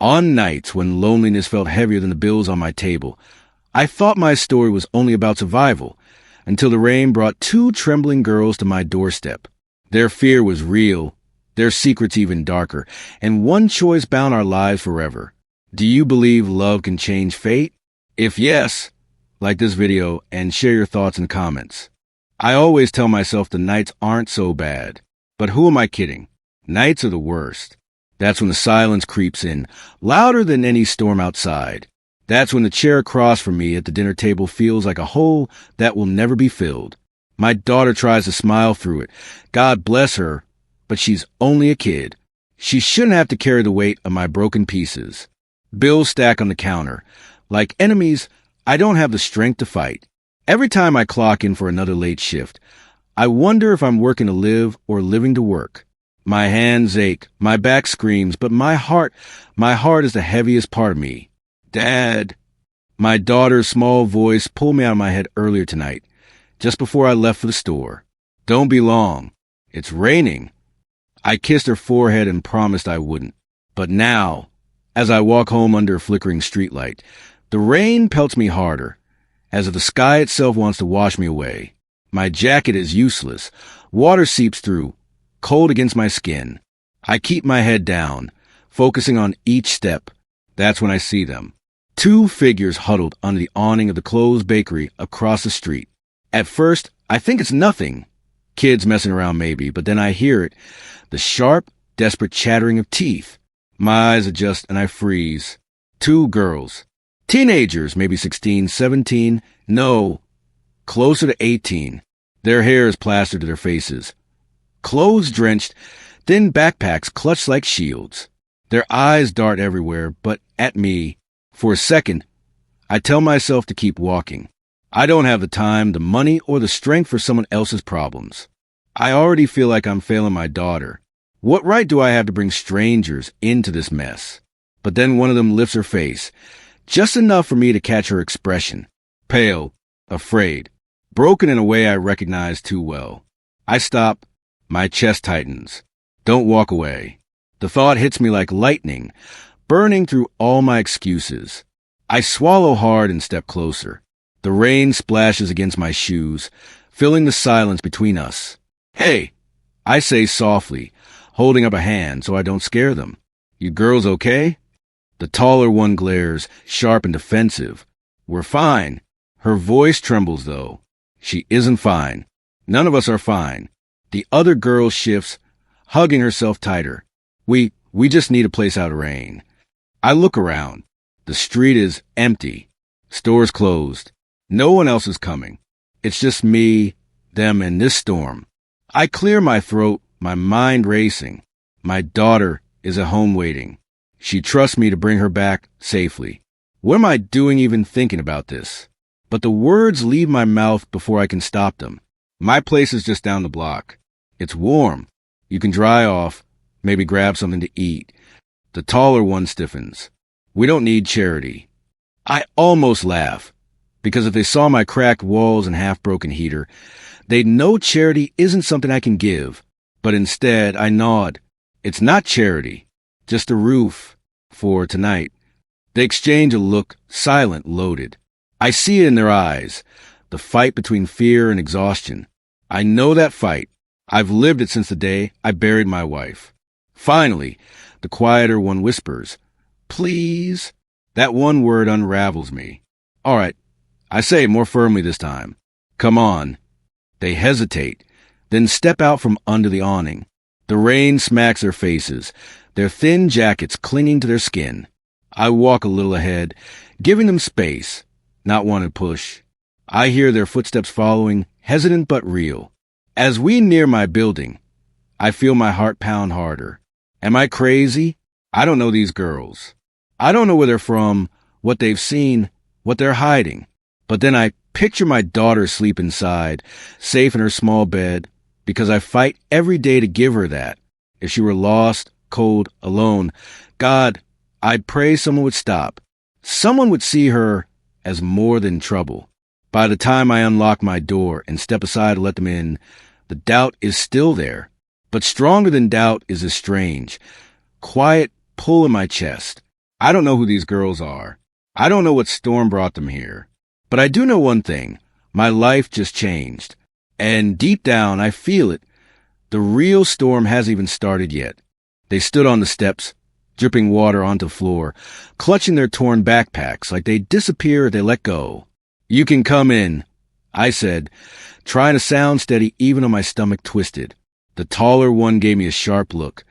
On nights when loneliness felt heavier than the bills on my table, I thought my story was only about survival, until the rain brought two trembling girls to my doorstep. Their fear was real, their secrets even darker, and one choice bound our lives forever. Do you believe love can change fate? If yes, like this video and share your thoughts in the comments. I always tell myself the nights aren't so bad, but who am I kidding? Nights are the worst. That's when the silence creeps in, louder than any storm outside. That's when the chair across from me at the dinner table feels like a hole that will never be filled. My daughter tries to smile through it. God bless her, but she's only a kid. She shouldn't have to carry the weight of my broken pieces. Bills stack on the counter. Like enemies, I don't have the strength to fight. Every time I clock in for another late shift, I wonder if I'm working to live or living to work. My hands ache, my back screams, but my heart is the heaviest part of me. Dad. My daughter's small voice pulled me out of my head earlier tonight, just before I left for the store. Don't be long. It's raining. I kissed her forehead and promised I wouldn't. But now, as I walk home under a flickering streetlight, the rain pelts me harder, as if the sky itself wants to wash me away. My jacket is useless. Water seeps through, cold against my skin. I keep my head down, focusing on each step. That's when I see them. Two figures huddled under the awning of the closed bakery across the street. At first, I think it's nothing. Kids messing around maybe, but then I hear it. The sharp, desperate chattering of teeth. My eyes adjust and I freeze. Two girls. Teenagers, maybe 16, 17. No, closer to 18. Their hair is plastered to their faces. Clothes drenched, thin backpacks clutched like shields. Their eyes dart everywhere, but at me. For a second, I tell myself to keep walking. I don't have the time, the money, or the strength for someone else's problems. I already feel like I'm failing my daughter. What right do I have to bring strangers into this mess? But then one of them lifts her face, just enough for me to catch her expression. Pale, afraid, broken in a way I recognize too well. I stop. My chest tightens. Don't walk away. The thought hits me like lightning, burning through all my excuses. I swallow hard and step closer. The rain splashes against my shoes, filling the silence between us. Hey, I say softly, holding up a hand so I don't scare them. You girls okay? The taller one glares, sharp and defensive. We're fine. Her voice trembles, though. She isn't fine. None of us are fine. The other girl shifts, hugging herself tighter. We just need a place out of rain. I look around. The street is empty. Stores closed. No one else is coming. It's just me, them, and this storm. I clear my throat, my mind racing. My daughter is at home waiting. She trusts me to bring her back safely. What am I doing even thinking about this? But the words leave my mouth before I can stop them. My place is just down the block. It's warm. You can dry off, maybe grab something to eat. The taller one stiffens. We don't need charity. I almost laugh, because if they saw my cracked walls and half-broken heater, they'd know charity isn't something I can give. But instead, I nod. It's not charity, just a roof for tonight. They exchange a look, silent, loaded. I see it in their eyes, the fight between fear and exhaustion. I know that fight. I've lived it since the day I buried my wife. Finally, the quieter one whispers, "Please." That one word unravels me. All right, I say it more firmly this time. Come on. They hesitate, then step out from under the awning. The rain smacks their faces, their thin jackets clinging to their skin. I walk a little ahead, giving them space, not wanting to push. I hear their footsteps following, hesitant but real. As we near my building, I feel my heart pound harder. Am I crazy? I don't know these girls. I don't know where they're from, what they've seen, what they're hiding. But then I picture my daughter asleep inside, safe in her small bed, because I fight every day to give her that. If she were lost, cold, alone, God, I'd pray someone would stop. Someone would see her as more than trouble. By the time I unlock my door and step aside to let them in, the doubt is still there. But stronger than doubt is a strange, quiet pull in my chest. I don't know who these girls are. I don't know what storm brought them here. But I do know one thing. My life just changed. And deep down, I feel it. The real storm hasn't even started yet. They stood on the steps, dripping water onto the floor, clutching their torn backpacks like they'd disappear if they let go. "You can come in," I said, trying to sound steady even though my stomach twisted. The taller one gave me a sharp look,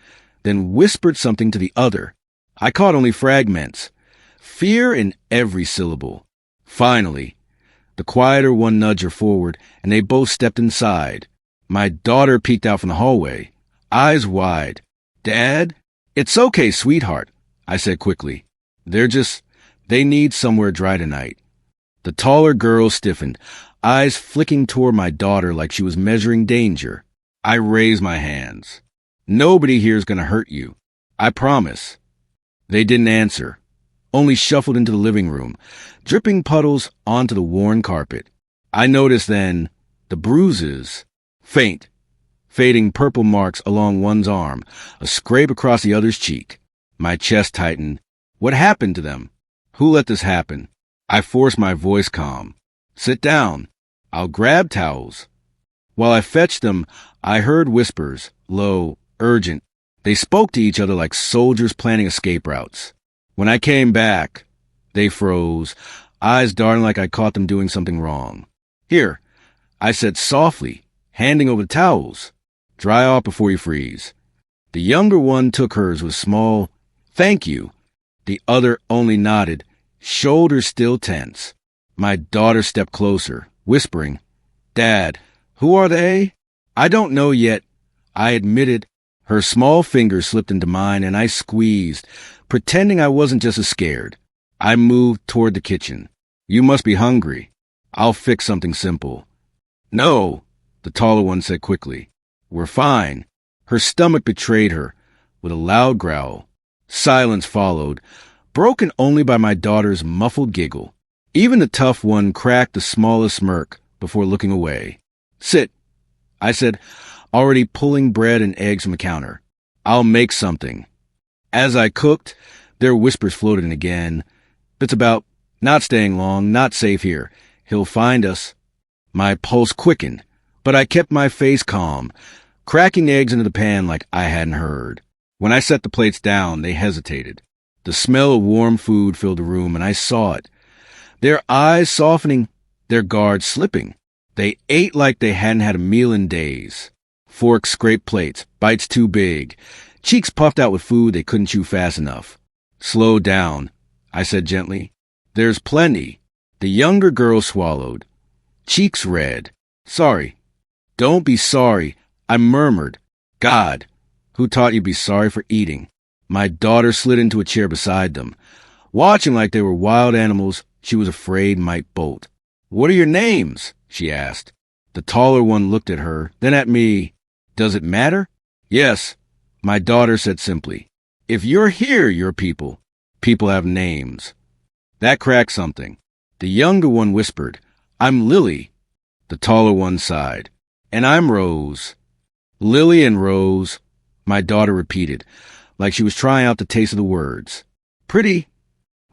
then whispered something to the other. I caught only fragments. Fear in every syllable. Finally, the quieter one nudged her forward, and they both stepped inside. My daughter peeked out from the hallway, eyes wide. "Dad?" "It's okay, sweetheart," I said quickly. They need somewhere dry tonight." The taller girl stiffened, eyes flicking toward my daughter like she was measuring danger. I raised my hands. "Nobody here's gonna hurt you. I promise." They didn't answer, only shuffled into the living room, dripping puddles onto the worn carpet. I noticed then the bruises, faint, fading purple marks along one's arm, a scrape across the other's cheek. My chest tightened. What happened to them? Who let this happen? I forced my voice calm. "Sit down. I'll grab towels." While I fetched them, I heard whispers, low, urgent. They spoke to each other like soldiers planning escape routes. When I came back, they froze, eyes darting like I caught them doing something wrong. "Here," I said softly, handing over the towels. "Dry off before you freeze." The younger one took hers with a small, "Thank you." The other only nodded, shoulders still tense. My daughter stepped closer, whispering, "Dad, who are they?" "I don't know yet," I admitted. Her small fingers slipped into mine, and I squeezed, pretending I wasn't just as scared. I moved toward the kitchen. "You must be hungry. I'll fix something simple." "No," the taller one said quickly. "We're fine." Her stomach betrayed her, with a loud growl. Silence followed, broken only by my daughter's muffled giggle. Even the tough one cracked the smallest smirk before looking away. "Sit," I said, already pulling bread and eggs from the counter. "I'll make something." As I cooked, their whispers floated in again. Bits about not staying long, not safe here. He'll find us. My pulse quickened, but I kept my face calm, cracking eggs into the pan like I hadn't heard. When I set the plates down, they hesitated. The smell of warm food filled the room, and I saw it. Their eyes softening, their guards slipping. They ate like they hadn't had a meal in days. Forks scraped plates, bites too big, cheeks puffed out with food they couldn't chew fast enough. "Slow down," I said gently. "There's plenty." The younger girl swallowed, cheeks red. "Sorry." "Don't be sorry," I murmured. "God, who taught you to be sorry for eating?" My daughter slid into a chair beside them, watching like they were wild animals she was afraid might bolt. "What are your names?" she asked. The taller one looked at her, then at me. "Does it matter?" "Yes," my daughter said simply. "If you're here, you're people. People have names." That cracked something. The younger one whispered, "I'm Lily." The taller one sighed. "And I'm Rose." "Lily and Rose," my daughter repeated, like she was trying out the taste of the words. "Pretty."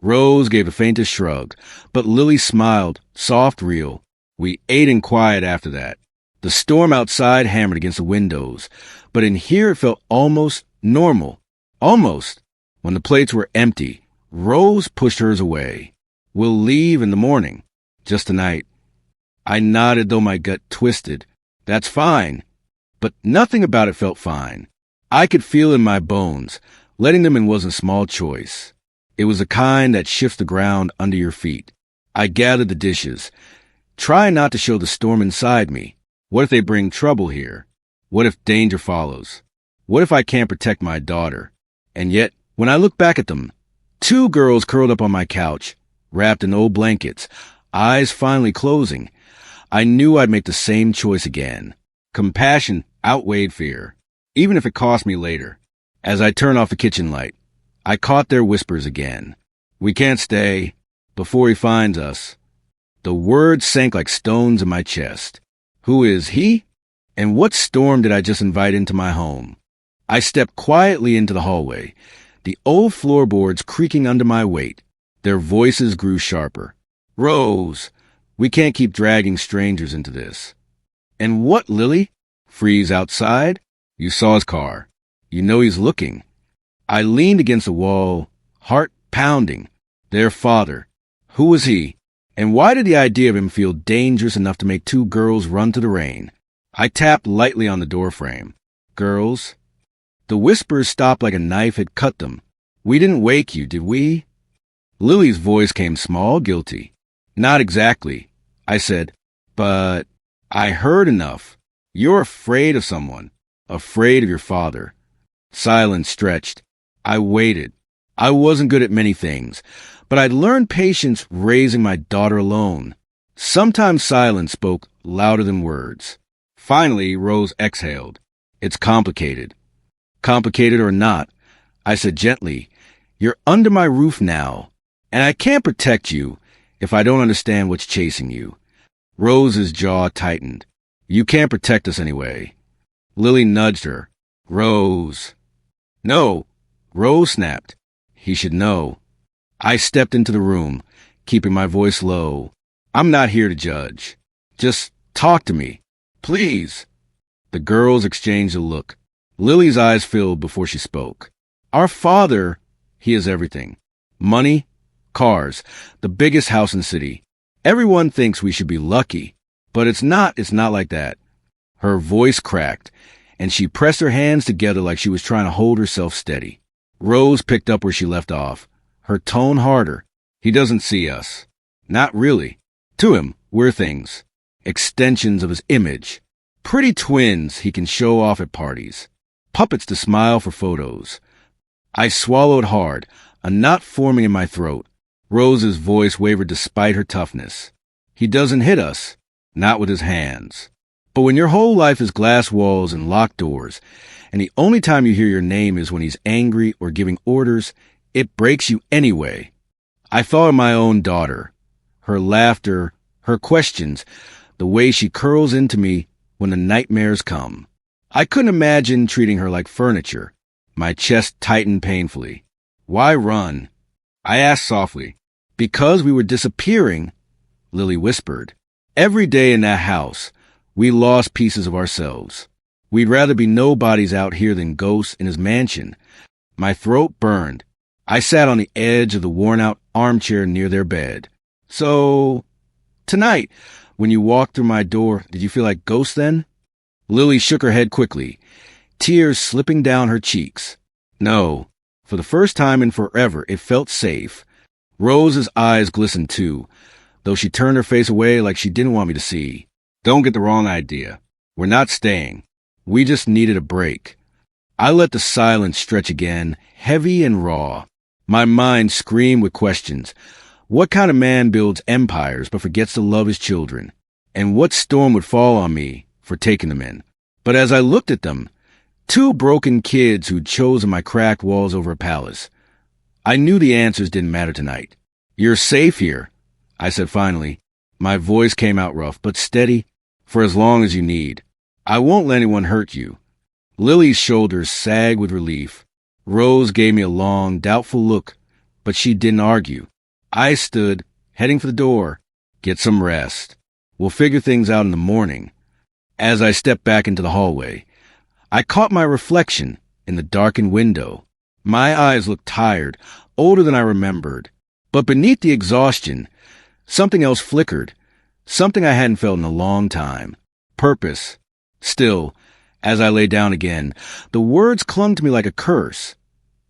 Rose gave the faintest shrug, but Lily smiled, soft, real. We ate in quiet after that. The storm outside hammered against the windows, but in here it felt almost normal. Almost. When the plates were empty, Rose pushed hers away. "We'll leave in the morning. Just tonight." I nodded, though my gut twisted. "That's fine." But nothing about it felt fine. I could feel in my bones. Letting them in wasn't a small choice. It was the kind that shifts the ground under your feet. I gathered the dishes, trying not to show the storm inside me. What if they bring trouble here? What if danger follows? What if I can't protect my daughter? And yet, when I look back at them, two girls curled up on my couch, wrapped in old blankets, eyes finally closing, I knew I'd make the same choice again. Compassion outweighed fear, even if it cost me later. As I turned off the kitchen light, I caught their whispers again. "We can't stay before he finds us." The words sank like stones in my chest. Who is he? And what storm did I just invite into my home? I stepped quietly into the hallway, the old floorboards creaking under my weight. Their voices grew sharper. "Rose, we can't keep dragging strangers into this." "And what, Lily? Freeze outside? You saw his car. You know he's looking." I leaned against the wall, heart pounding. Their father. Who was he? And why did the idea of him feel dangerous enough to make two girls run to the rain? I tapped lightly on the doorframe. "Girls?" The whispers stopped like a knife had cut them. "We didn't wake you, did we?" Lily's voice came small, guilty. "Not exactly," I said, "but I heard enough. You're afraid of someone. Afraid of your father." Silence stretched. I waited. I wasn't good at many things, but I'd learned patience raising my daughter alone. Sometimes silence spoke louder than words. Finally, Rose exhaled. "It's complicated." "Complicated or not," I said gently, "you're under my roof now, and I can't protect you if I don't understand what's chasing you." Rose's jaw tightened. "You can't protect us anyway." Lily nudged her. "Rose." "No," Rose snapped. "He should know." I stepped into the room, keeping my voice low. "I'm not here to judge. Just talk to me. Please." The girls exchanged a look. Lily's eyes filled before she spoke. "Our father, he has everything. Money, cars, the biggest house in the city. Everyone thinks we should be lucky, but it's not like that." Her voice cracked, and she pressed her hands together like she was trying to hold herself steady. Rose picked up where she left off, her tone harder. "He doesn't see us." "Not really. To him, we're things. Extensions of his image. Pretty twins he can show off at parties. Puppets to smile for photos." I swallowed hard, a knot forming in my throat. Rose's voice wavered despite her toughness. "He doesn't hit us. Not with his hands. But when your whole life is glass walls and locked doors, and the only time you hear your name is when he's angry or giving orders, it breaks you anyway." I thought of my own daughter, her laughter, her questions, the way she curls into me when the nightmares come. I couldn't imagine treating her like furniture. My chest tightened painfully. "Why run?" I asked softly. "Because we were disappearing," Lily whispered. "Every day in that house, we lost pieces of ourselves. We'd rather be nobodies out here than ghosts in his mansion." My throat burned. I sat on the edge of the worn-out armchair near their bed. "So, tonight, when you walked through my door, did you feel like ghosts then?" Lily shook her head quickly, tears slipping down her cheeks. "No. For the first time in forever, it felt safe." Rose's eyes glistened too, though she turned her face away like she didn't want me to see. "Don't get the wrong idea. We're not staying. We just needed a break." I let the silence stretch again, heavy and raw. My mind screamed with questions. What kind of man builds empires but forgets to love his children? And what storm would fall on me for taking them in? But as I looked at them, two broken kids who'd chosen my cracked walls over a palace, I knew the answers didn't matter tonight. "You're safe here," I said finally. My voice came out rough, but steady. "For as long as you need. I won't let anyone hurt you." Lily's shoulders sagged with relief. Rose gave me a long, doubtful look, but she didn't argue. I stood, heading for the door. "Get some rest. We'll figure things out in the morning." As I stepped back into the hallway, I caught my reflection in the darkened window. My eyes looked tired, older than I remembered. But beneath the exhaustion, something else flickered, something I hadn't felt in a long time. Purpose. Still, as I lay down again, the words clung to me like a curse.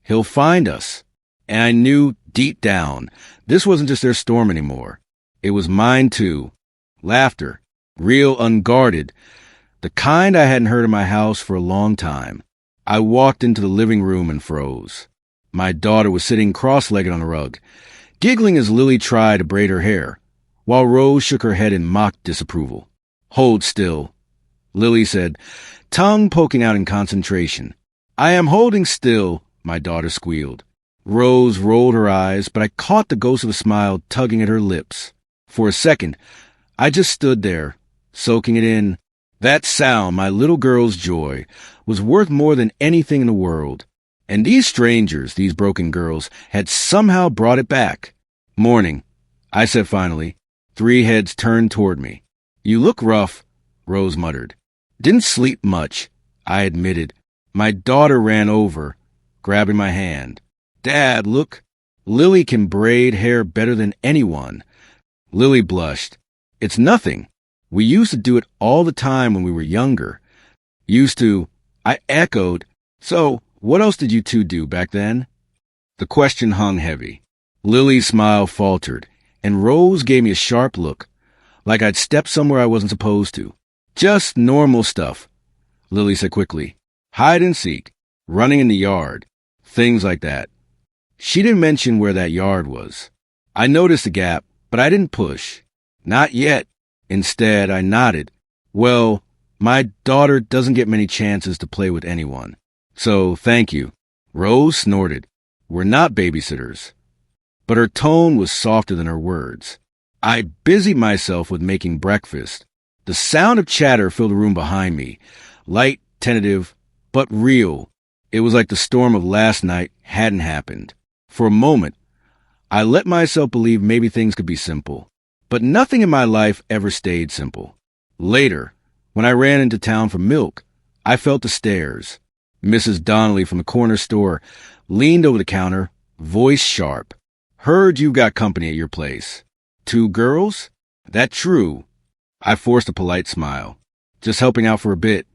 "He'll find us." And I knew, deep down, this wasn't just their storm anymore. It was mine too. Laughter. Real, unguarded. The kind I hadn't heard in my house for a long time. I walked into the living room and froze. My daughter was sitting cross-legged on the rug, giggling as Lily tried to braid her hair, while Rose shook her head in mock disapproval. "Hold still," Lily said, tongue poking out in concentration. "I am holding still," my daughter squealed. Rose rolled her eyes, but I caught the ghost of a smile tugging at her lips. For a second, I just stood there, soaking it in. That sound, my little girl's joy, was worth more than anything in the world. And these strangers, these broken girls, had somehow brought it back. Morning, I said finally. 3 heads turned toward me. You look rough, Rose muttered. Didn't sleep much, I admitted. My daughter ran over, grabbing my hand. Dad, look. Lily can braid hair better than anyone. Lily blushed. It's nothing. We used to do it all the time when we were younger. Used to, I echoed. So, what else did you two do back then? The question hung heavy. Lily's smile faltered, and Rose gave me a sharp look, like I'd stepped somewhere I wasn't supposed to. Just normal stuff, Lily said quickly. Hide and seek, running in the yard, things like that. She didn't mention where that yard was. I noticed the gap, but I didn't push. Not yet. Instead, I nodded. Well, my daughter doesn't get many chances to play with anyone. So, thank you. Rose snorted. We're not babysitters. But her tone was softer than her words. I busied myself with making breakfast. The sound of chatter filled the room behind me. Light, tentative, but real. It was like the storm of last night hadn't happened. For a moment, I let myself believe maybe things could be simple. But nothing in my life ever stayed simple. Later, when I ran into town for milk, I felt the stares. Mrs. Donnelly from the corner store leaned over the counter, voice sharp. Heard you've got company at your place. 2 girls? That true? I forced a polite smile. Just helping out for a bit.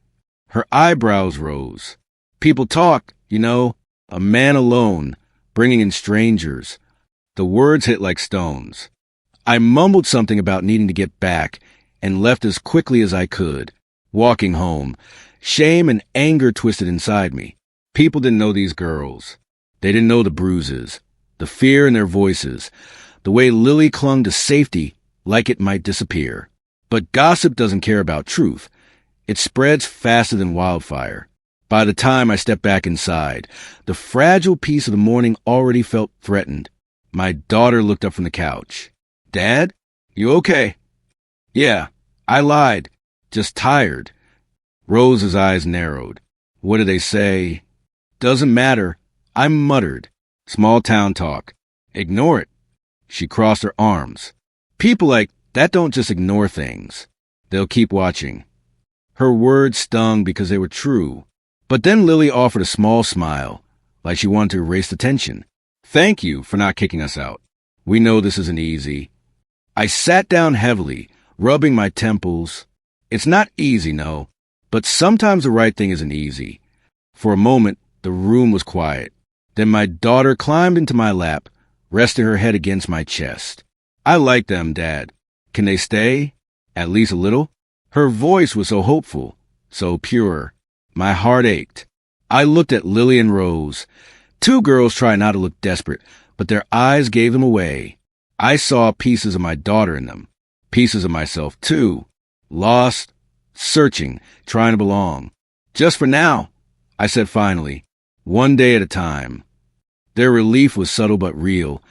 Her eyebrows rose. People talk, you know. A man alone, bringing in strangers. The words hit like stones. I mumbled something about needing to get back and left as quickly as I could. Walking home, shame and anger twisted inside me. People didn't know these girls. They didn't know the bruises, the fear in their voices, the way Lily clung to safety like it might disappear. But gossip doesn't care about truth. It spreads faster than wildfire. By the time I stepped back inside, the fragile peace of the morning already felt threatened. My daughter looked up from the couch. Dad, you okay? Yeah, I lied. Just tired. Rose's eyes narrowed. What did they say? Doesn't matter. I muttered. Small town talk. Ignore it. She crossed her arms. People like that don't just ignore things. They'll keep watching. Her words stung because they were true. But then Lily offered a small smile, like she wanted to erase the tension. Thank you for not kicking us out. We know this isn't easy. I sat down heavily, rubbing my temples. It's not easy, no, but sometimes the right thing isn't easy. For a moment, the room was quiet. Then my daughter climbed into my lap, resting her head against my chest. I like them, Dad. Can they stay? At least a little? Her voice was so hopeful, so pure. My heart ached. I looked at Lily and Rose. 2 girls tried not to look desperate, but their eyes gave them away. I saw pieces of my daughter in them. Pieces of myself, too. Lost, searching, trying to belong. Just for now, I said finally. One day at a time. Their relief was subtle but real.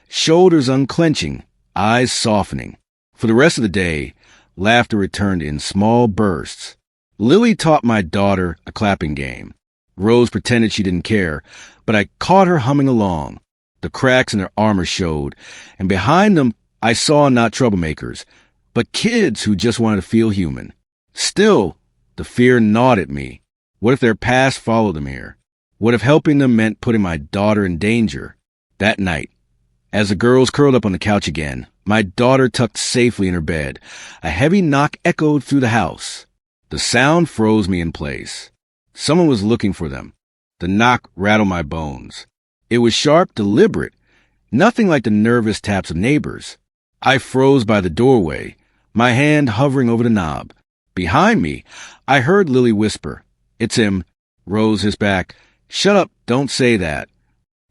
Shoulders unclenching, eyes softening. For the rest of the day, laughter returned in small bursts. Lily taught my daughter a clapping game. Rose pretended she didn't care, but I caught her humming along. The cracks in their armor showed, and behind them I saw not troublemakers, but kids who just wanted to feel human. Still, the fear gnawed at me. What if their past followed them here? What if helping them meant putting my daughter in danger? That night, as the girls curled up on the couch again, my daughter tucked safely in her bed, a heavy knock echoed through the house. The sound froze me in place. Someone was looking for them. The knock rattled my bones. It was sharp, deliberate, nothing like the nervous taps of neighbors. I froze by the doorway, my hand hovering over the knob. Behind me, I heard Lily whisper, "It's him." Rose his back. "Shut up, don't say that."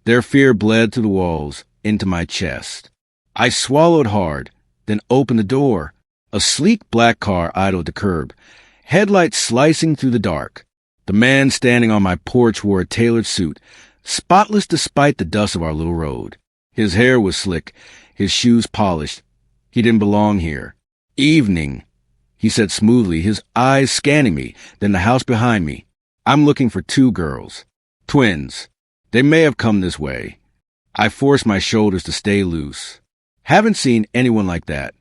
Their fear bled through the walls, into my chest. I swallowed hard, then opened the door. A sleek black car idled at the curb, headlights slicing through the dark. The man standing on my porch wore a tailored suit, spotless despite the dust of our little road. His hair was slick, his shoes polished. He didn't belong here. "Evening," he said smoothly, his eyes scanning me, then the house behind me. "I'm looking for 2 girls. Twins. They may have come this way. I forced my shoulders to stay loose. Haven't seen anyone like that.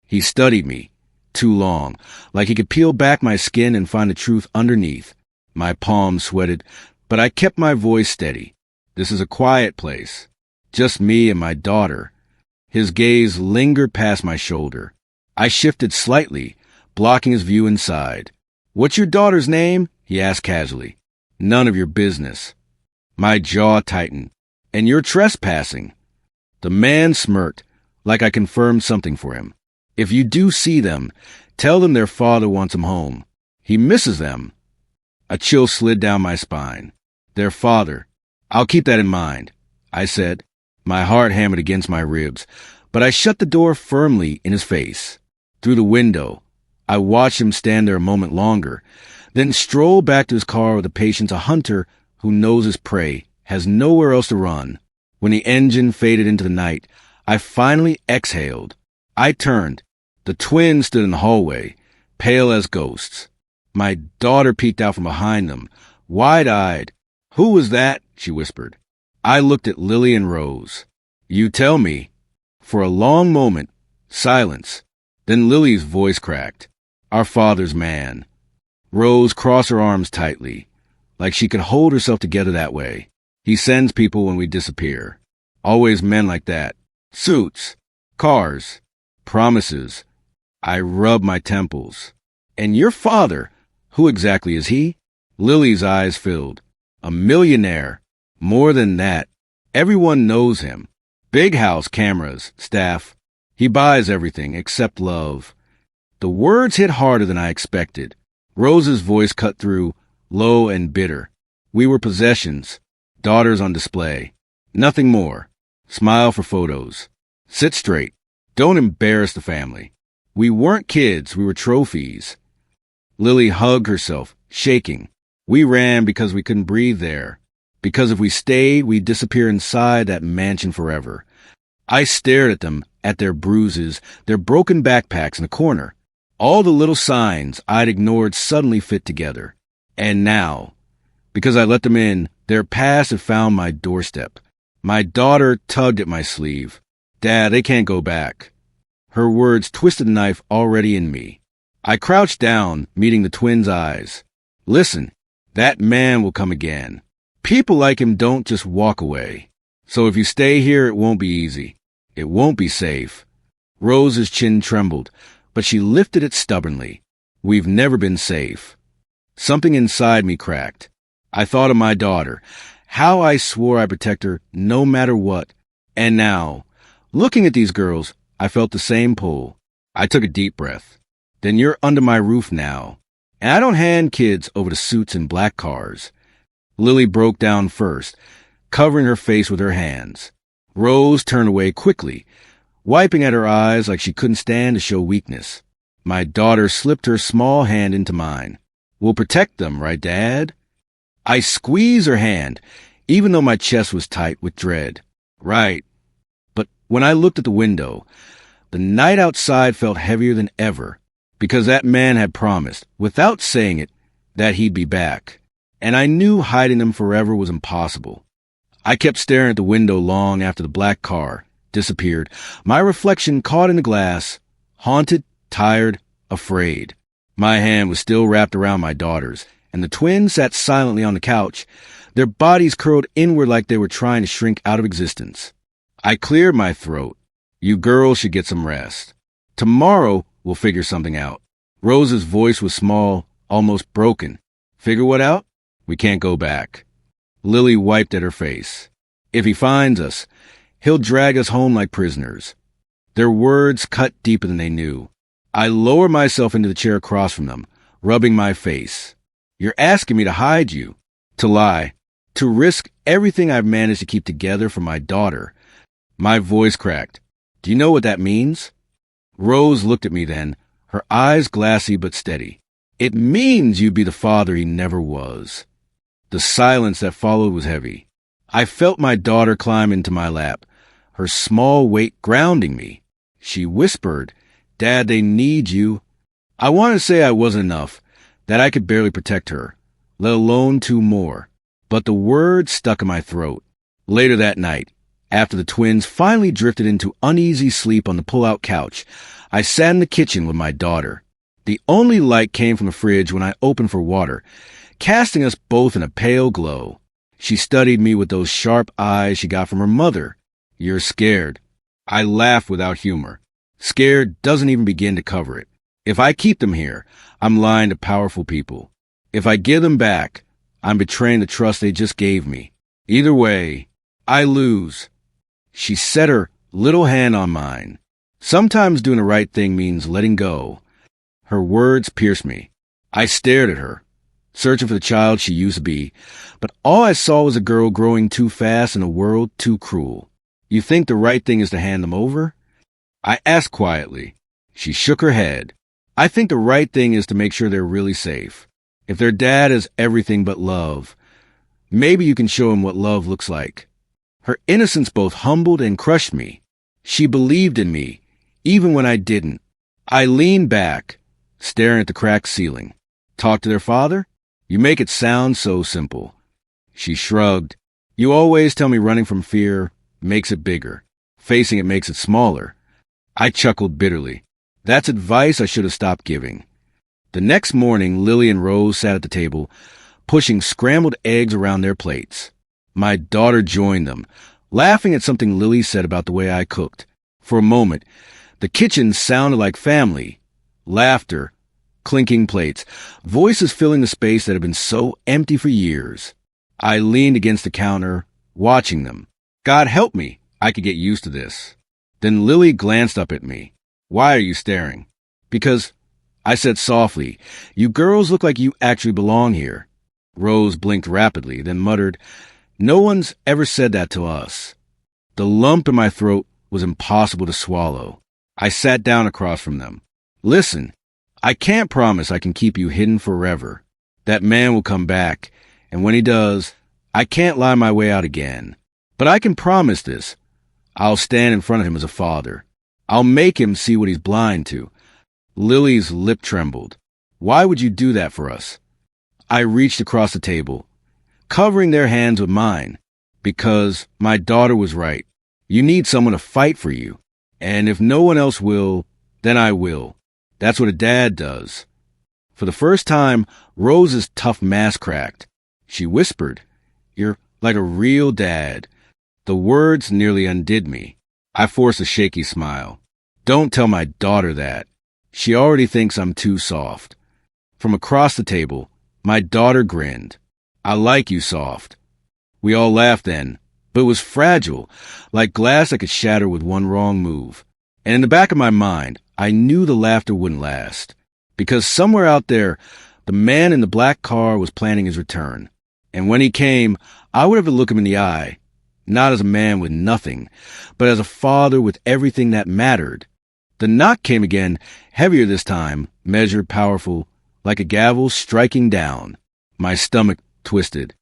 He studied me. Too long. Like he could peel back my skin and find the truth underneath. My palms sweated, but I kept my voice steady. This is a quiet place. Just me and my daughter. His gaze lingered past my shoulder. I shifted slightly, blocking his view inside. "What's your daughter's name?" he asked casually. "None of your business." My jaw tightened. "And you're trespassing." The man smirked, like I confirmed something for him. "If you do see them, tell them their father wants them home. He misses them." A chill slid down my spine. Their father. "I'll keep that in mind," I said. My heart hammered against my ribs, but I shut the door firmly in his face. Through the window, I watched him stand there a moment longer, then stroll back to his car with the patience a hunter who knows his prey has nowhere else to run. When the engine faded into the night, I finally exhaled. I turned. The twins stood in the hallway, pale as ghosts. My daughter peeked out from behind them, wide-eyed. "Who was that?" she whispered. I looked at Lily and Rose. "You tell me." For a long moment, silence. Then Lily's voice cracked. "Our father's man." Rose crossed her arms tightly, like she could hold herself together that way. "He sends people when we disappear. Always men like that. Suits. Cars. Promises." I rubbed my temples. "And your father, who exactly is he?" Lily's eyes filled. "A millionaire. More than that. Everyone knows him. Big house, cameras, staff. He buys everything except love." The words hit harder than I expected. Rose's voice cut through, low and bitter. "We were possessions. Daughters on display. Nothing more. Smile for photos. Sit straight. Don't embarrass the family. We weren't kids, we were trophies." Lily hugged herself, shaking. "We ran because we couldn't breathe there. Because if we stayed, we'd disappear inside that mansion forever." I stared at them, at their bruises, their broken backpacks in the corner. All the little signs I'd ignored suddenly fit together. And now, because I let them in, their past had found my doorstep. My daughter tugged at my sleeve. "Dad, they can't go back." Her words twisted the knife already in me. I crouched down, meeting the twins' eyes. "Listen, that man will come again. People like him don't just walk away. So if you stay here, it won't be easy. It won't be safe." Rose's chin trembled, but she lifted it stubbornly. "We've never been safe." Something inside me cracked. I thought of my daughter, how I swore I'd protect her no matter what. And now, looking at these girls, I felt the same pull. I took a deep breath. "Then you're under my roof now. And I don't hand kids over to suits and black cars." Lily broke down first, covering her face with her hands. Rose turned away quickly, wiping at her eyes like she couldn't stand to show weakness. My daughter slipped her small hand into mine. "We'll protect them, right, Dad?" I squeezed her hand, even though my chest was tight with dread. "Right." But when I looked at the window, the night outside felt heavier than ever, because that man had promised, without saying it, that he'd be back. And I knew hiding them forever was impossible. I kept staring at the window long after the black car disappeared, my reflection caught in the glass, haunted, tired, afraid. My hand was still wrapped around my daughter's, and the twins sat silently on the couch, their bodies curled inward like they were trying to shrink out of existence. I cleared my throat. "You girls should get some rest. Tomorrow we'll figure something out." Rose's voice was small, almost broken. "Figure what out? We can't go back." Lily wiped at her face. "If he finds us, he'll drag us home like prisoners." Their words cut deeper than they knew. I lowered myself into the chair across from them, rubbing my face. "You're asking me to hide you, to lie, to risk everything I've managed to keep together for my daughter." My voice cracked. "Do you know what that means?" Rose looked at me then, her eyes glassy but steady. "It means you'd be the father he never was." The silence that followed was heavy. I felt my daughter climb into my lap, her small weight grounding me. She whispered, "Dad, they need you." I wanted to say I wasn't enough, that I could barely protect her, let alone two more. but the word stuck in my throat. Later that night, after the twins finally drifted into uneasy sleep on the pull-out couch, I sat in the kitchen with my daughter. The only light came from the fridge when I opened for water, casting us both in a pale glow. She studied me with those sharp eyes she got from her mother. "You're scared." I laughed without humor. Scared doesn't even begin to cover it. If I keep them here, I'm lying to powerful people. If I give them back, I'm betraying the trust they just gave me. Either way, I lose. She set her little hand on mine. Sometimes doing the right thing means letting go. Her words pierced me. I stared at her, searching for the child she used to be, but all I saw was a girl growing too fast in a world too cruel. "You think the right thing is to hand them over?" I asked quietly. She shook her head. "I think the right thing is to make sure they're really safe. If their dad is everything but love, maybe you can show them what love looks like." Her innocence both humbled and crushed me. She believed in me, even when I didn't. I leaned back, staring at the cracked ceiling. "Talk to their father? You make it sound so simple." She shrugged. "You always tell me running from fear makes it bigger. Facing it makes it smaller." I chuckled bitterly. That's advice I should have stopped giving. The next morning, Lily and Rose sat at the table, pushing scrambled eggs around their plates. My daughter joined them, laughing at something Lily said about the way I cooked. For a moment, the kitchen sounded like family. Laughter, clinking plates, voices filling the space that had been so empty for years. I leaned against the counter, watching them. God help me, I could get used to this. Then Lily glanced up at me. "Why are you staring?" "Because," I said softly, "you girls look like you actually belong here." Rose blinked rapidly, then muttered, "No one's ever said that to us." The lump in my throat was impossible to swallow. I sat down across from them. "Listen, I can't promise I can keep you hidden forever. That man will come back, and when he does, I can't lie my way out again. But I can promise this. I'll stand in front of him as a father. I'll make him see what he's blind to." Lily's lip trembled. "Why would you do that for us?" I reached across the table, covering their hands with mine. "Because my daughter was right. You need someone to fight for you. And if no one else will, then I will. That's what a dad does." For the first time, Rose's tough mask cracked. She whispered, "You're like a real dad." The words nearly undid me. I forced a shaky smile. "Don't tell my daughter that. She already thinks I'm too soft." From across the table, my daughter grinned. "I like you soft." We all laughed then, but it was fragile, like glass that could shatter with one wrong move. And in the back of my mind, I knew the laughter wouldn't last. Because somewhere out there, the man in the black car was planning his return. And when he came, I would have to look him in the eye. Not as a man with nothing, but as a father with everything that mattered. The knock came again, heavier this time, measured, powerful, like a gavel striking down. My stomach twisted.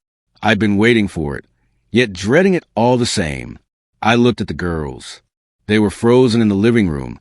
I'd been waiting for it, yet dreading it all the same. I looked at the girls. They were frozen in the living room,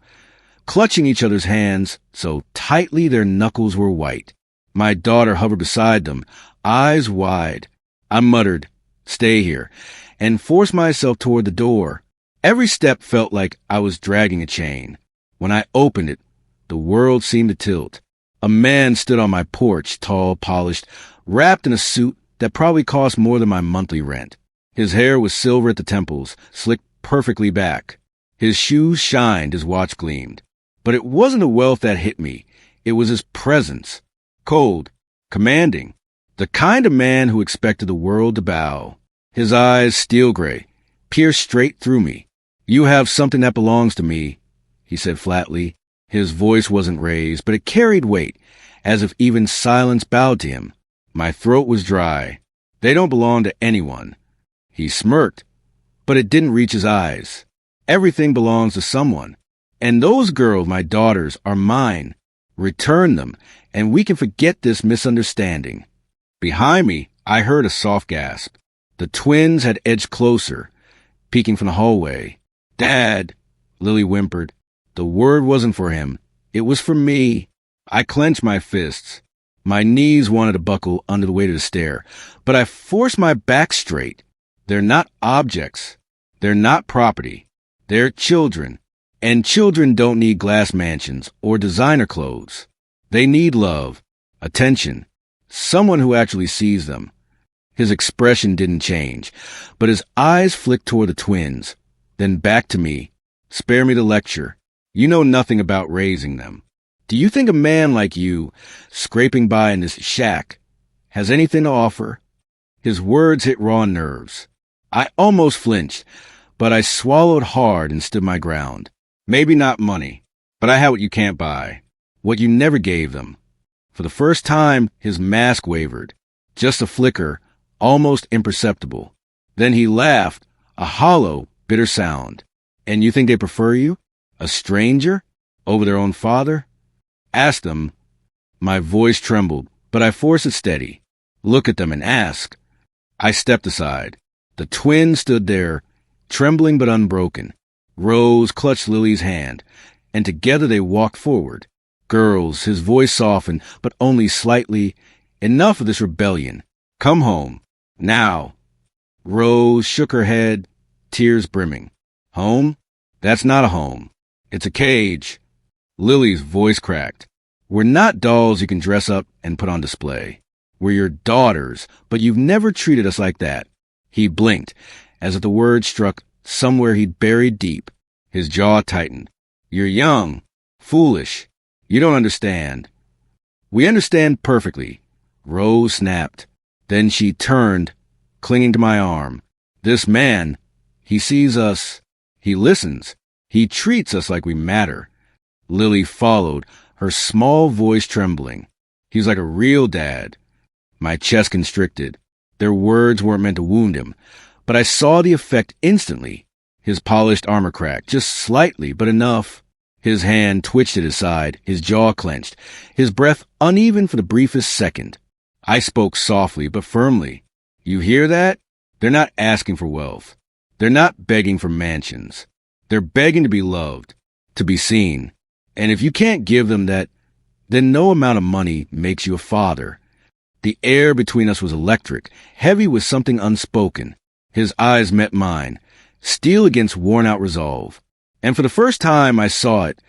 clutching each other's hands so tightly their knuckles were white. My daughter hovered beside them, eyes wide. I muttered, "Stay here," and forced myself toward the door. Every step felt like I was dragging a chain. When I opened it, the world seemed to tilt. A man stood on my porch, tall, polished, wrapped in a suit that probably cost more than my monthly rent. His hair was silver at the temples, slicked perfectly back. His shoes shined, his watch gleamed. But it wasn't the wealth that hit me. It was his presence. Cold, commanding. The kind of man who expected the world to bow. His eyes, steel gray, pierced straight through me. "You have something that belongs to me," he said flatly. His voice wasn't raised, but it carried weight, as if even silence bowed to him. My throat was dry. "They don't belong to anyone." He smirked, but it didn't reach his eyes. "Everything belongs to someone. And those girls, my daughters, are mine. Return them, and we can forget this misunderstanding." Behind me, I heard a soft gasp. The twins had edged closer, peeking from the hallway. "Dad," Lily whimpered. The word wasn't for him. It was for me. I clenched my fists. My knees wanted to buckle under the weight of the stare, but I forced my back straight. They're not objects. They're not property. They're children. And children don't need glass mansions or designer clothes. They need love, attention, someone who actually sees them. His expression didn't change, but his eyes flicked toward the twins, then back to me. Spare me the lecture. You know nothing about raising them. Do you think a man like you, scraping by in this shack, has anything to offer? His words hit raw nerves. I almost flinched, but I swallowed hard and stood my ground. Maybe not money, but I had what you can't buy, what you never gave them. For the first time, his mask wavered, just a flicker, almost imperceptible. Then he laughed, a hollow, bitter sound. And you think they prefer you? A stranger? Over their own father? Ask them. My voice trembled, but I forced it steady. Look at them and ask. I stepped aside. The twins stood there, trembling but unbroken. Rose clutched Lily's hand, and together they walked forward. Girls, his voice softened, but only slightly. Enough of this rebellion. Come home. Now. Rose shook her head, tears brimming. Home? That's not a home. It's a cage. Lily's voice cracked. We're not dolls you can dress up and put on display. We're your daughters, but you've never treated us like that. He blinked, as if the word struck somewhere he'd buried deep. His jaw tightened. You're young, foolish. You don't understand. We understand perfectly. Rose snapped. Then she turned, clinging to my arm. This man, he sees us. He listens. He treats us like we matter. Lily followed, her small voice trembling. He's like a real dad. My chest constricted. Their words weren't meant to wound him, but I saw the effect instantly. His polished armor cracked, just slightly, but enough. His hand twitched at his side, his jaw clenched, his breath uneven for the briefest second. I spoke softly but firmly. You hear that? They're not asking for wealth. They're not begging for mansions. They're begging to be loved, to be seen. And if you can't give them that, then no amount of money makes you a father. The air between us was electric, heavy with something unspoken. His eyes met mine, steel against worn-out resolve. And for the first time I saw it.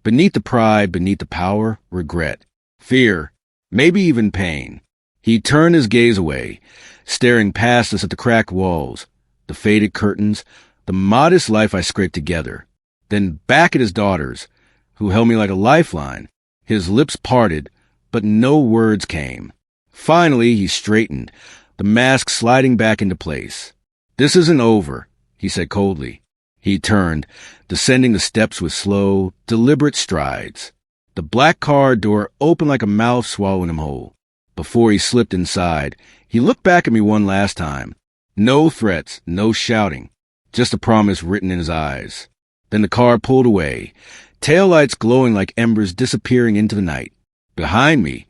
Beneath the pride, beneath the power, regret, fear, maybe even pain. He turned his gaze away, staring past us at the cracked walls, the faded curtains, the modest life I scraped together. Then back at his daughters, who held me like a lifeline. His lips parted, but no words came. Finally, he straightened, the mask sliding back into place. This isn't over, he said coldly. He turned, descending the steps with slow, deliberate strides. The black car door opened like a mouth swallowing him whole. Before he slipped inside, he looked back at me one last time. No threats, no shouting, just a promise written in his eyes. Then the car pulled away, taillights glowing like embers disappearing into the night. Behind me,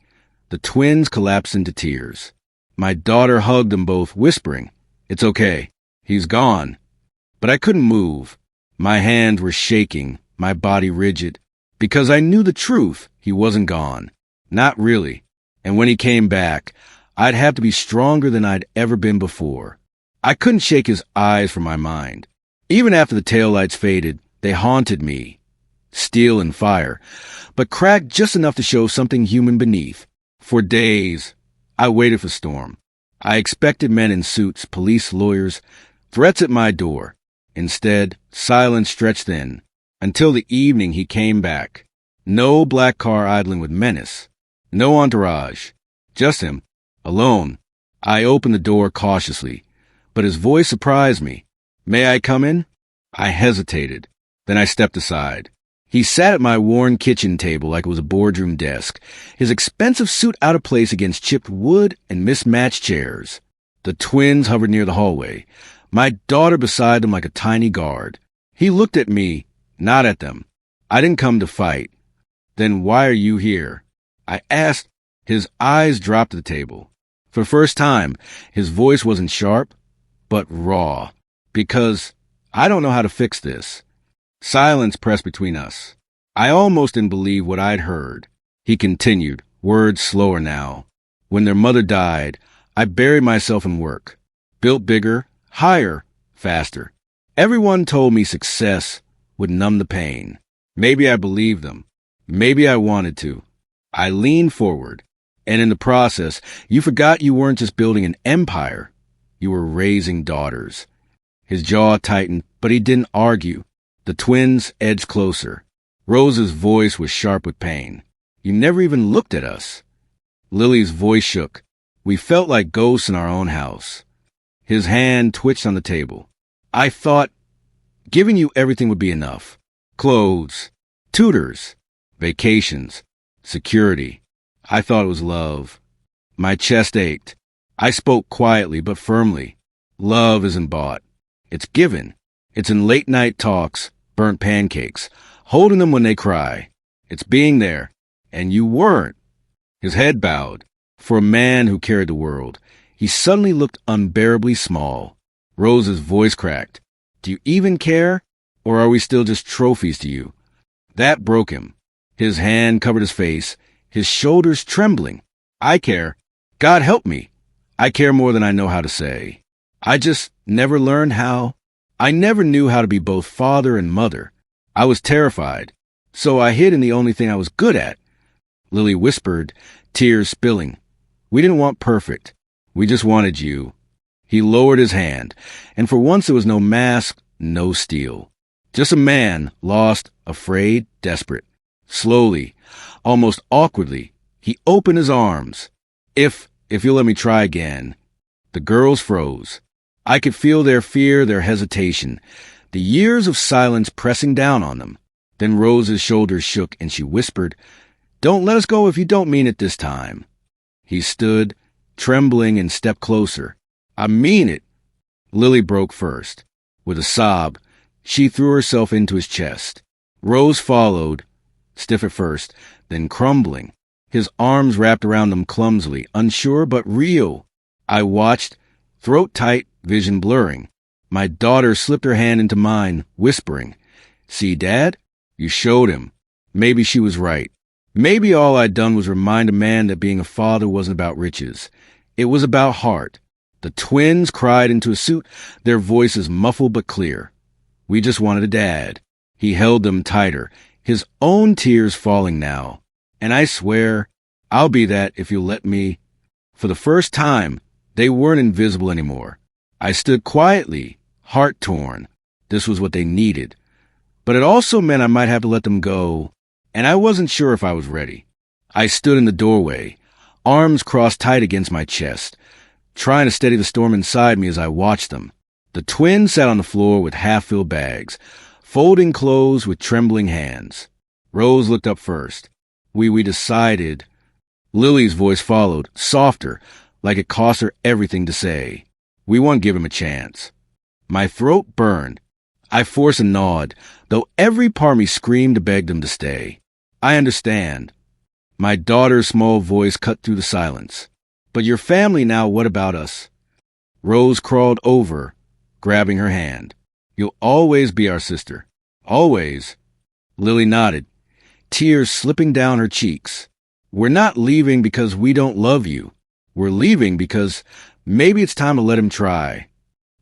the twins collapsed into tears. My daughter hugged them both, whispering, It's okay. He's gone. But I couldn't move. My hands were shaking, my body rigid, because I knew the truth. He wasn't gone. Not really. And when he came back, I'd have to be stronger than I'd ever been before. I couldn't shake his eyes from my mind. Even after the taillights faded, they haunted me. Steel and fire, but cracked just enough to show something human beneath. For days, I waited for Storm. I expected men in suits, police, lawyers, threats at my door. Instead, silence stretched thin, until the evening he came back. No black car idling with menace. No entourage. Just him. Alone. I opened the door cautiously, but his voice surprised me. May I come in? I hesitated. Then I stepped aside. He sat at my worn kitchen table like it was a boardroom desk, his expensive suit out of place against chipped wood and mismatched chairs. The twins hovered near the hallway, my daughter beside them like a tiny guard. He looked at me, not at them. I didn't come to fight. Then why are you here? I asked. His eyes dropped to the table. For the first time, his voice wasn't sharp, but raw. Because I don't know how to fix this. Silence pressed between us. I almost didn't believe what I'd heard. He continued, words slower now. When their mother died, I buried myself in work. Built bigger, higher, faster. Everyone told me success would numb the pain. Maybe I believed them. Maybe I wanted to. I leaned forward, and in the process, you forgot you weren't just building an empire. You were raising daughters. His jaw tightened, but he didn't argue. The twins edged closer. Rose's voice was sharp with pain. You never even looked at us. Lily's voice shook. We felt like ghosts in our own house. His hand twitched on the table. I thought giving you everything would be enough. Clothes, tutors, vacations, security. I thought it was love. My chest ached. I spoke quietly but firmly. Love isn't bought. It's given. It's in late-night talks, burnt pancakes, holding them when they cry. It's being there. And you weren't. His head bowed. For a man who carried the world, he suddenly looked unbearably small. Rose's voice cracked. Do you even care? Or are we still just trophies to you? That broke him. His hand covered his face, his shoulders trembling. I care. God help me. I care more than I know how to say. I just never learned how. I never knew how to be both father and mother. I was terrified. So I hid in the only thing I was good at. Lily whispered, tears spilling. We didn't want perfect. We just wanted you. He lowered his hand, and for once there was no mask, no steel. Just a man, lost, afraid, desperate. Slowly, almost awkwardly, he opened his arms. If you'll let me try again. The girls froze. I could feel their fear, their hesitation, the years of silence pressing down on them. Then Rose's shoulders shook and she whispered, Don't let us go if you don't mean it this time. He stood, trembling, and stepped closer. I mean it. Lily broke first. With a sob, she threw herself into his chest. Rose followed, stiff at first, then crumbling. His arms wrapped around them clumsily, unsure but real. I watched, throat tight, vision blurring. My daughter slipped her hand into mine, whispering, See, Dad? You showed him. Maybe she was right. Maybe all I'd done was remind a man that being a father wasn't about riches. It was about heart. The twins cried into a suit, their voices muffled but clear. We just wanted a dad. He held them tighter, his own tears falling now. And I swear, I'll be that if you'll let me. For the first time, they weren't invisible anymore. I stood quietly, heart torn. This was what they needed. But it also meant I might have to let them go, and I wasn't sure if I was ready. I stood in the doorway, arms crossed tight against my chest, trying to steady the storm inside me as I watched them. The twins sat on the floor with half-filled bags, folding clothes with trembling hands. Rose looked up first. We decided. Lily's voice followed, softer, like it cost her everything to say. We won't give him a chance. My throat burned. I forced a nod, though every part of me screamed to beg them to stay. I understand. My daughter's small voice cut through the silence. But your family now, what about us? Rose crawled over, grabbing her hand. You'll always be our sister. Always. Lily nodded, tears slipping down her cheeks. We're not leaving because we don't love you. We're leaving because maybe it's time to let him try.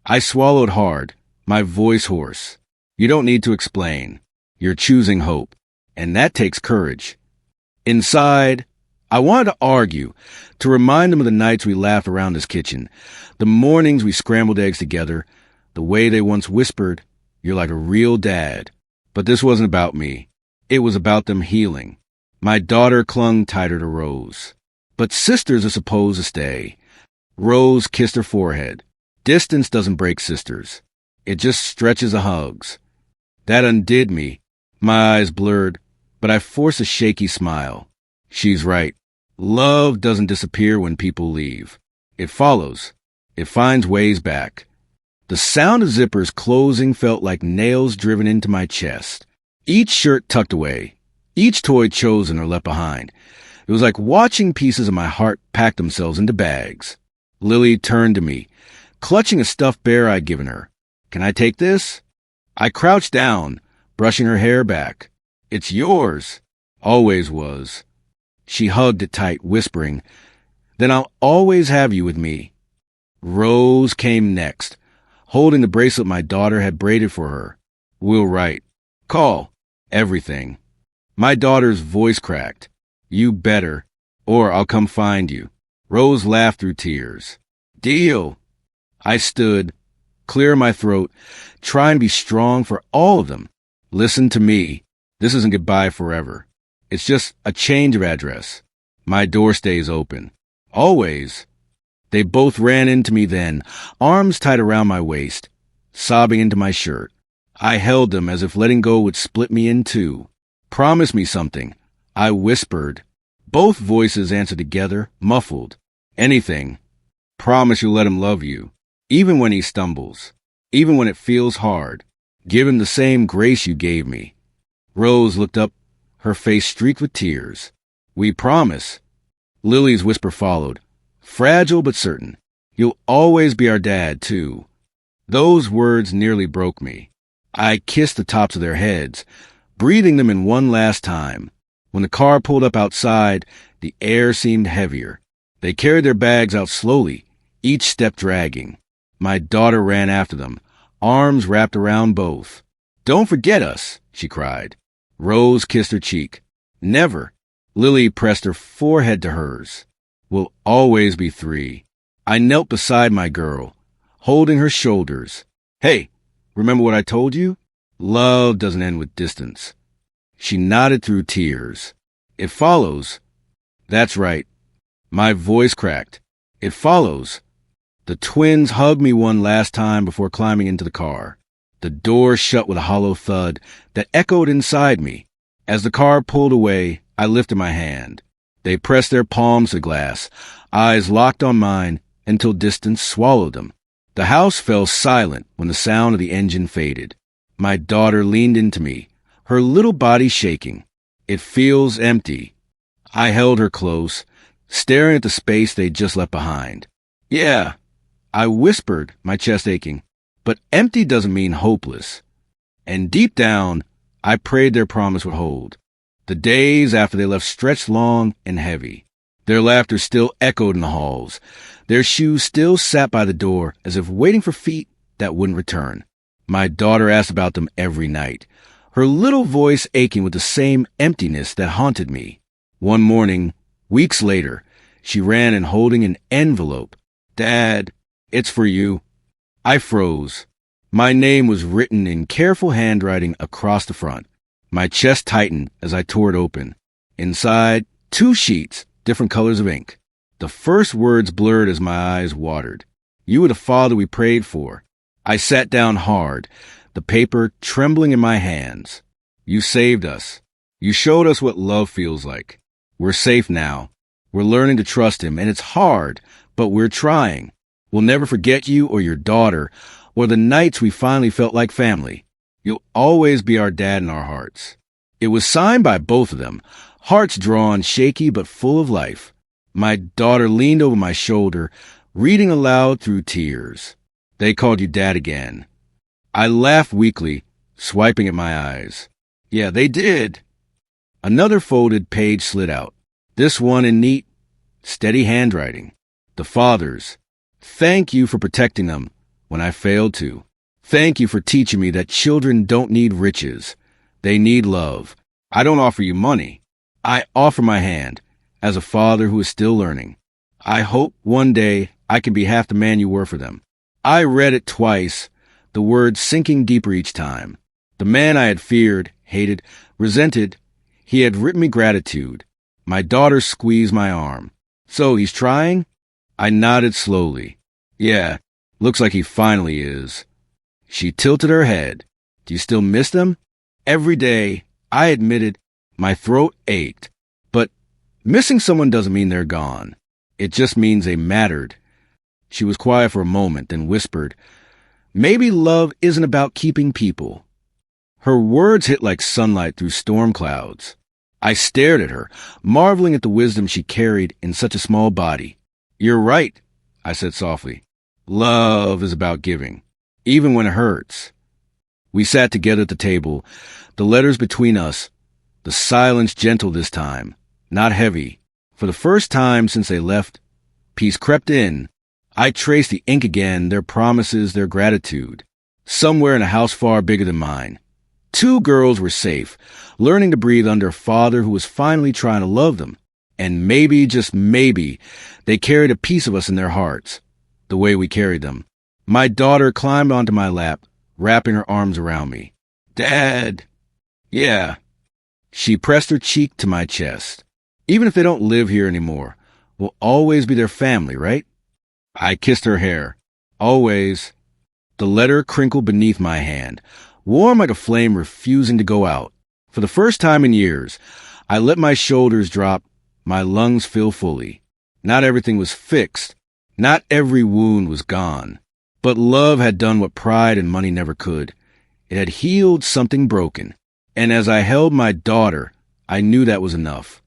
I swallowed hard, my voice hoarse. You don't need to explain. You're choosing hope, and that takes courage. Inside, I wanted to argue, to remind them of the nights we laughed around this kitchen, the mornings we scrambled eggs together, the way they once whispered, You're like a real dad. But this wasn't about me. It was about them healing. My daughter clung tighter to Rose. But sisters are supposed to stay. Rose kissed her forehead. Distance doesn't break sisters. It just stretches the hugs. That undid me. My eyes blurred, but I forced a shaky smile. She's right. Love doesn't disappear when people leave. It follows. It finds ways back. The sound of zippers closing felt like nails driven into my chest. Each shirt tucked away. Each toy chosen or left behind. It was like watching pieces of my heart pack themselves into bags. Lily turned to me, clutching a stuffed bear I'd given her. Can I take this? I crouched down, brushing her hair back. It's yours. Always was. She hugged it tight, whispering, "Then I'll always have you with me." Rose came next, holding the bracelet my daughter had braided for her. "We'll write. Call. Everything." My daughter's voice cracked. "You better, or I'll come find you." Rose laughed through tears. "Deal." I stood, clear my throat, trying to be strong for all of them. "Listen to me. This isn't goodbye forever. It's just a change of address. My door stays open. Always." They both ran into me then, arms tight around my waist, sobbing into my shirt. I held them as if letting go would split me in two. "Promise me something," I whispered. Both voices answered together, muffled. "Anything. Promise you'll let him love you, even when he stumbles, even when it feels hard. Give him the same grace you gave me." Rose looked up, her face streaked with tears. "We promise." Lily's whisper followed, fragile but certain. "You'll always be our dad, too." Those words nearly broke me. I kissed the tops of their heads, breathing them in one last time. When the car pulled up outside, the air seemed heavier. They carried their bags out slowly, each step dragging. My daughter ran after them, arms wrapped around both. "Don't forget us," she cried. Rose kissed her cheek. "Never." Lily pressed her forehead to hers. "We'll always be three." I knelt beside my girl, holding her shoulders. "Hey, remember what I told you? Love doesn't end with distance." She nodded through tears. "It follows." "That's right." My voice cracked. "It follows." The twins hugged me one last time before climbing into the car. The door shut with a hollow thud that echoed inside me. As the car pulled away, I lifted my hand. They pressed their palms to the glass, eyes locked on mine until distance swallowed them. The house fell silent when the sound of the engine faded. My daughter leaned into me, her little body shaking. "It feels empty." I held her close, staring at the space they'd just left behind. "Yeah," I whispered, my chest aching, "but empty doesn't mean hopeless." And deep down, I prayed their promise would hold. The days after they left stretched long and heavy. Their laughter still echoed in the halls. Their shoes still sat by the door as if waiting for feet that wouldn't return. My daughter asked about them every night, her little voice aching with the same emptiness that haunted me. One morning, weeks later, she ran in holding an envelope. "Dad, it's for you." I froze. My name was written in careful handwriting across the front. My chest tightened as I tore it open. Inside, 2 sheets, different colors of ink. The first words blurred as my eyes watered. "You were the father we prayed for." I sat down hard, the paper trembling in my hands. "You saved us. You showed us what love feels like. We're safe now. We're learning to trust him, and it's hard, but we're trying. We'll never forget you or your daughter, or the nights we finally felt like family. You'll always be our dad in our hearts." It was signed by both of them, hearts drawn, shaky but full of life. My daughter leaned over my shoulder, reading aloud through tears. "They called you Dad again." I laughed weakly, swiping at my eyes. "Yeah, they did." Another folded page slid out, this one in neat, steady handwriting. The father's. "Thank you for protecting them when I failed to. Thank you for teaching me that children don't need riches. They need love. I don't offer you money. I offer my hand, as a father who is still learning. I hope one day I can be half the man you were for them." I read it twice, the words sinking deeper each time. The man I had feared, hated, resented, he had written me gratitude. My daughter squeezed my arm. "So he's trying?" I nodded slowly. "Yeah, looks like he finally is." She tilted her head. "Do you still miss them?" "Every day," I admitted. My throat ached. "But missing someone doesn't mean they're gone. It just means they mattered." She was quiet for a moment, then whispered, "Maybe love isn't about keeping people." Her words hit like sunlight through storm clouds. I stared at her, marveling at the wisdom she carried in such a small body. "You're right," I said softly. "Love is about giving, even when it hurts." We sat together at the table, the letters between us, the silence gentle this time, not heavy. For the first time since they left, peace crept in. I traced the ink again, their promises, their gratitude. Somewhere in a house far bigger than mine. 2 girls were safe, learning to breathe under a father who was finally trying to love them. And maybe, just maybe, they carried a piece of us in their hearts, the way we carried them. My daughter climbed onto my lap, wrapping her arms around me. Dad! Yeah. She pressed her cheek to my chest. Even if they don't live here anymore, we'll always be their family, right? I kissed her hair. Always. The letter crinkled beneath my hand, warm like a flame refusing to go out. For the first time in years, I let my shoulders drop, my lungs fill fully. Not everything was fixed. Not every wound was gone. But love had done what pride and money never could. It had healed something broken. And as I held my daughter, I knew that was enough.